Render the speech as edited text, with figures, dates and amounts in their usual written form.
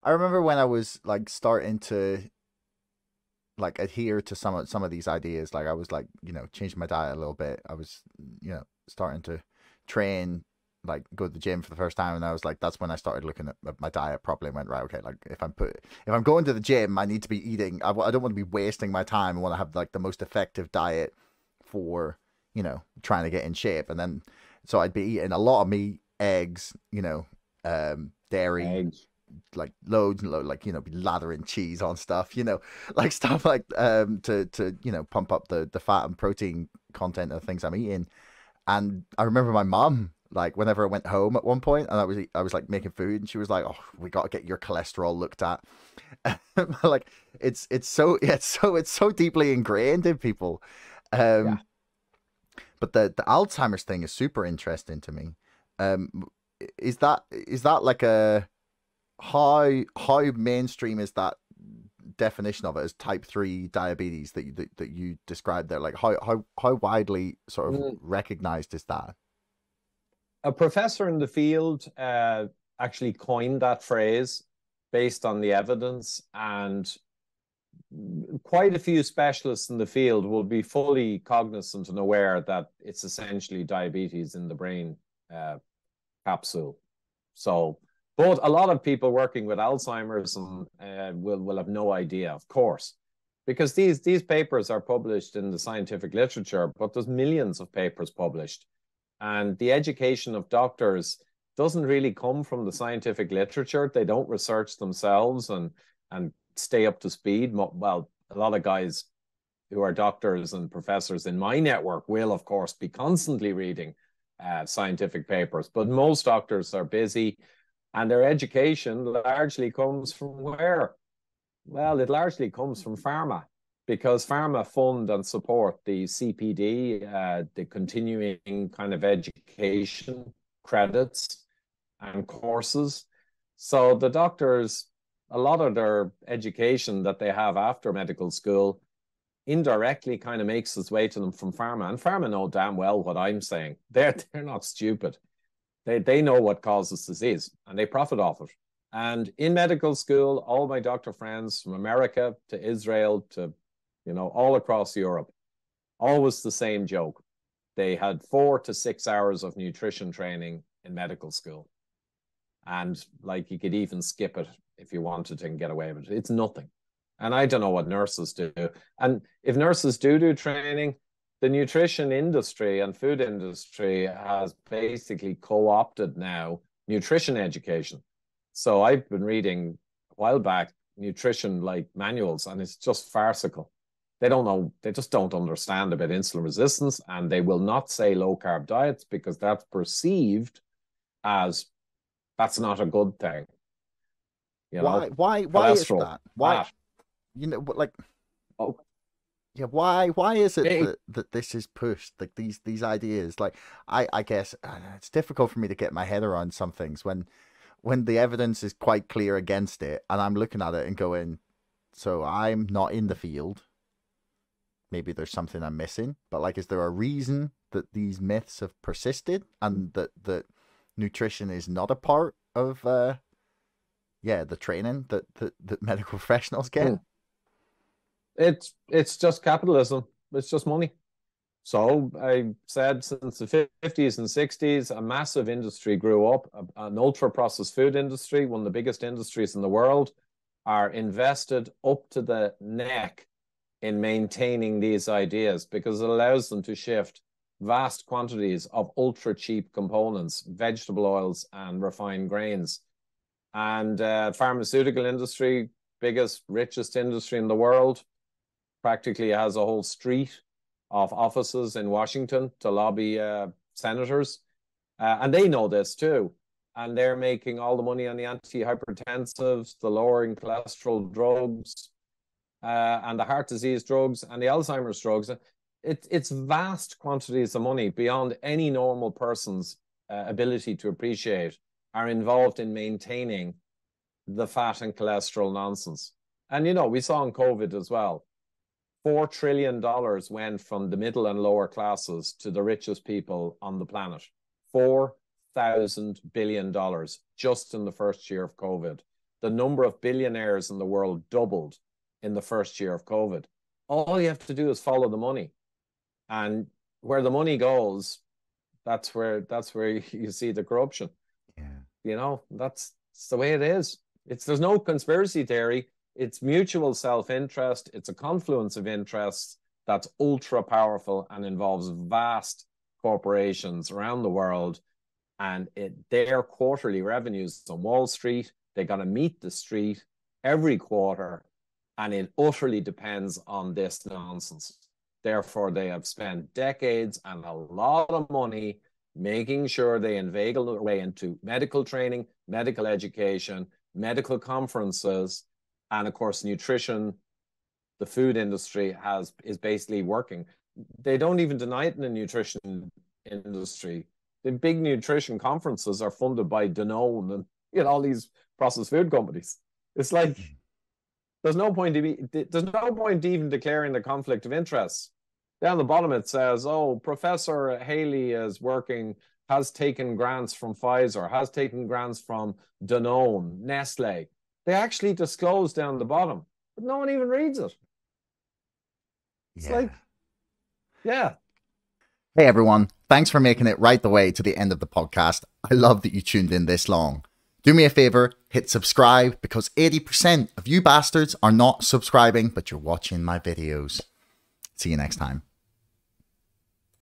I remember when I was like starting to like adhere to some of these ideas. Like I was like, changing my diet a little bit. I was, starting to train, like go to the gym for the first time, and I was like, that's when I started looking at my diet properly and went, right, okay, like if I'm going to the gym, I need to be eating. I don't want to be wasting my time. I want to have like the most effective diet for trying to get in shape. And then so I'd be eating a lot of meat, eggs, dairy, Eggs. like loads and loads, like be lathering cheese on stuff, like stuff like to pump up the fat and protein content of the things I'm eating. And I remember my mom, like whenever I went home at one point, and I was like making food, and she was like, "Oh, we got to get your cholesterol looked at." Like it's so deeply ingrained in people. Yeah. Um, but the Alzheimer's thing is super interesting to me. Um, is that like a how mainstream is that definition of it as type 3 diabetes that you described there? Like how widely sort of Mm. recognized is that? A professor in the field actually coined that phrase based on the evidence, and quite a few specialists in the field will be fully cognizant and aware that it's essentially diabetes in the brain uh, capsule. So, but a lot of people working with Alzheimer's and will have no idea, of course, because these papers are published in the scientific literature, but there's millions of papers published, and the education of doctors doesn't really come from the scientific literature. They don't research themselves and stay up to speed. Well, a lot of guys who are doctors and professors in my network will, of course, be constantly reading scientific papers, but most doctors are busy, and their education largely comes from where? Well, it largely comes from pharma, because pharma fund and support the CPD, the continuing kind of education credits and courses. So the doctors, a lot of their education that they have after medical school indirectly kind of makes its way to them from pharma. And pharma know damn well what I'm saying. They're not stupid. They know what causes disease, and they profit off it. And in medical school, all my doctor friends from America to Israel to, all across Europe, always the same joke. They had 4 to 6 hours of nutrition training in medical school. And like you could even skip it if you wanted to and get away with it. It's nothing. And I don't know what nurses do. And if nurses do training, the nutrition industry and food industry has basically co-opted now nutrition education. So I've been reading a while back nutrition like manuals, and it's just farcical. They don't know, they just don't understand about insulin resistance, and they will not say low carb diets because that's perceived as that's not a good thing, you Why know. why is Cholesterol, that? Why, fat. but like, Oh, yeah, why is it hey, that this is pushed, like these ideas? Like I guess it's difficult for me to get my head around some things when the evidence is quite clear against it, and I'm looking at it and going, so I'm not in the field. Maybe there's something I'm missing, but like, is there a reason that these myths have persisted and that nutrition is not a part of the training that medical professionals get? it's just capitalism. It's just money. So I said since the 50s and 60s, a massive industry grew up, an ultra processed food industry, one of the biggest industries in the world, are invested up to the neck in maintaining these ideas because it allows them to shift vast quantities of ultra cheap components, vegetable oils, and refined grains. And pharmaceutical industry, biggest, richest industry in the world, practically has a whole street of offices in Washington to lobby senators. And they know this too. And they're making all the money on the antihypertensives, the lowering cholesterol drugs, and the heart disease drugs and the Alzheimer's drugs. It's vast quantities of money beyond any normal person's ability to appreciate are involved in maintaining the fat and cholesterol nonsense. And, we saw in COVID as well. $4 trillion went from the middle and lower classes to the richest people on the planet. $4,000 billion just in the first year of COVID. the number of billionaires in the world doubled in the first year of COVID. All you have to do is follow the money. And where the money goes, that's where you see the corruption. Yeah. That's the way it is. There's no conspiracy theory. It's mutual self-interest. It's a confluence of interests that's ultra powerful and involves vast corporations around the world. And their quarterly revenues on Wall Street, they got to meet the street every quarter. And it utterly depends on this nonsense. Therefore, they have spent decades and a lot of money making sure they inveigle their way into medical training, medical education, medical conferences, and of course, nutrition. The food industry is basically working. They don't even deny it in the nutrition industry. The big nutrition conferences are funded by Danone and all these processed food companies. It's like there's no point even declaring the conflict of interest. Down the bottom it says, "Oh, Professor Haley has taken grants from Pfizer, has taken grants from Danone, Nestle." They actually disclose down the bottom, but no one even reads it. It's like, yeah. Hey everyone, thanks for making it right the way to the end of the podcast. I love that you tuned in this long. Do me a favor, hit subscribe, because 80% of you bastards are not subscribing, but you're watching my videos. See you next time.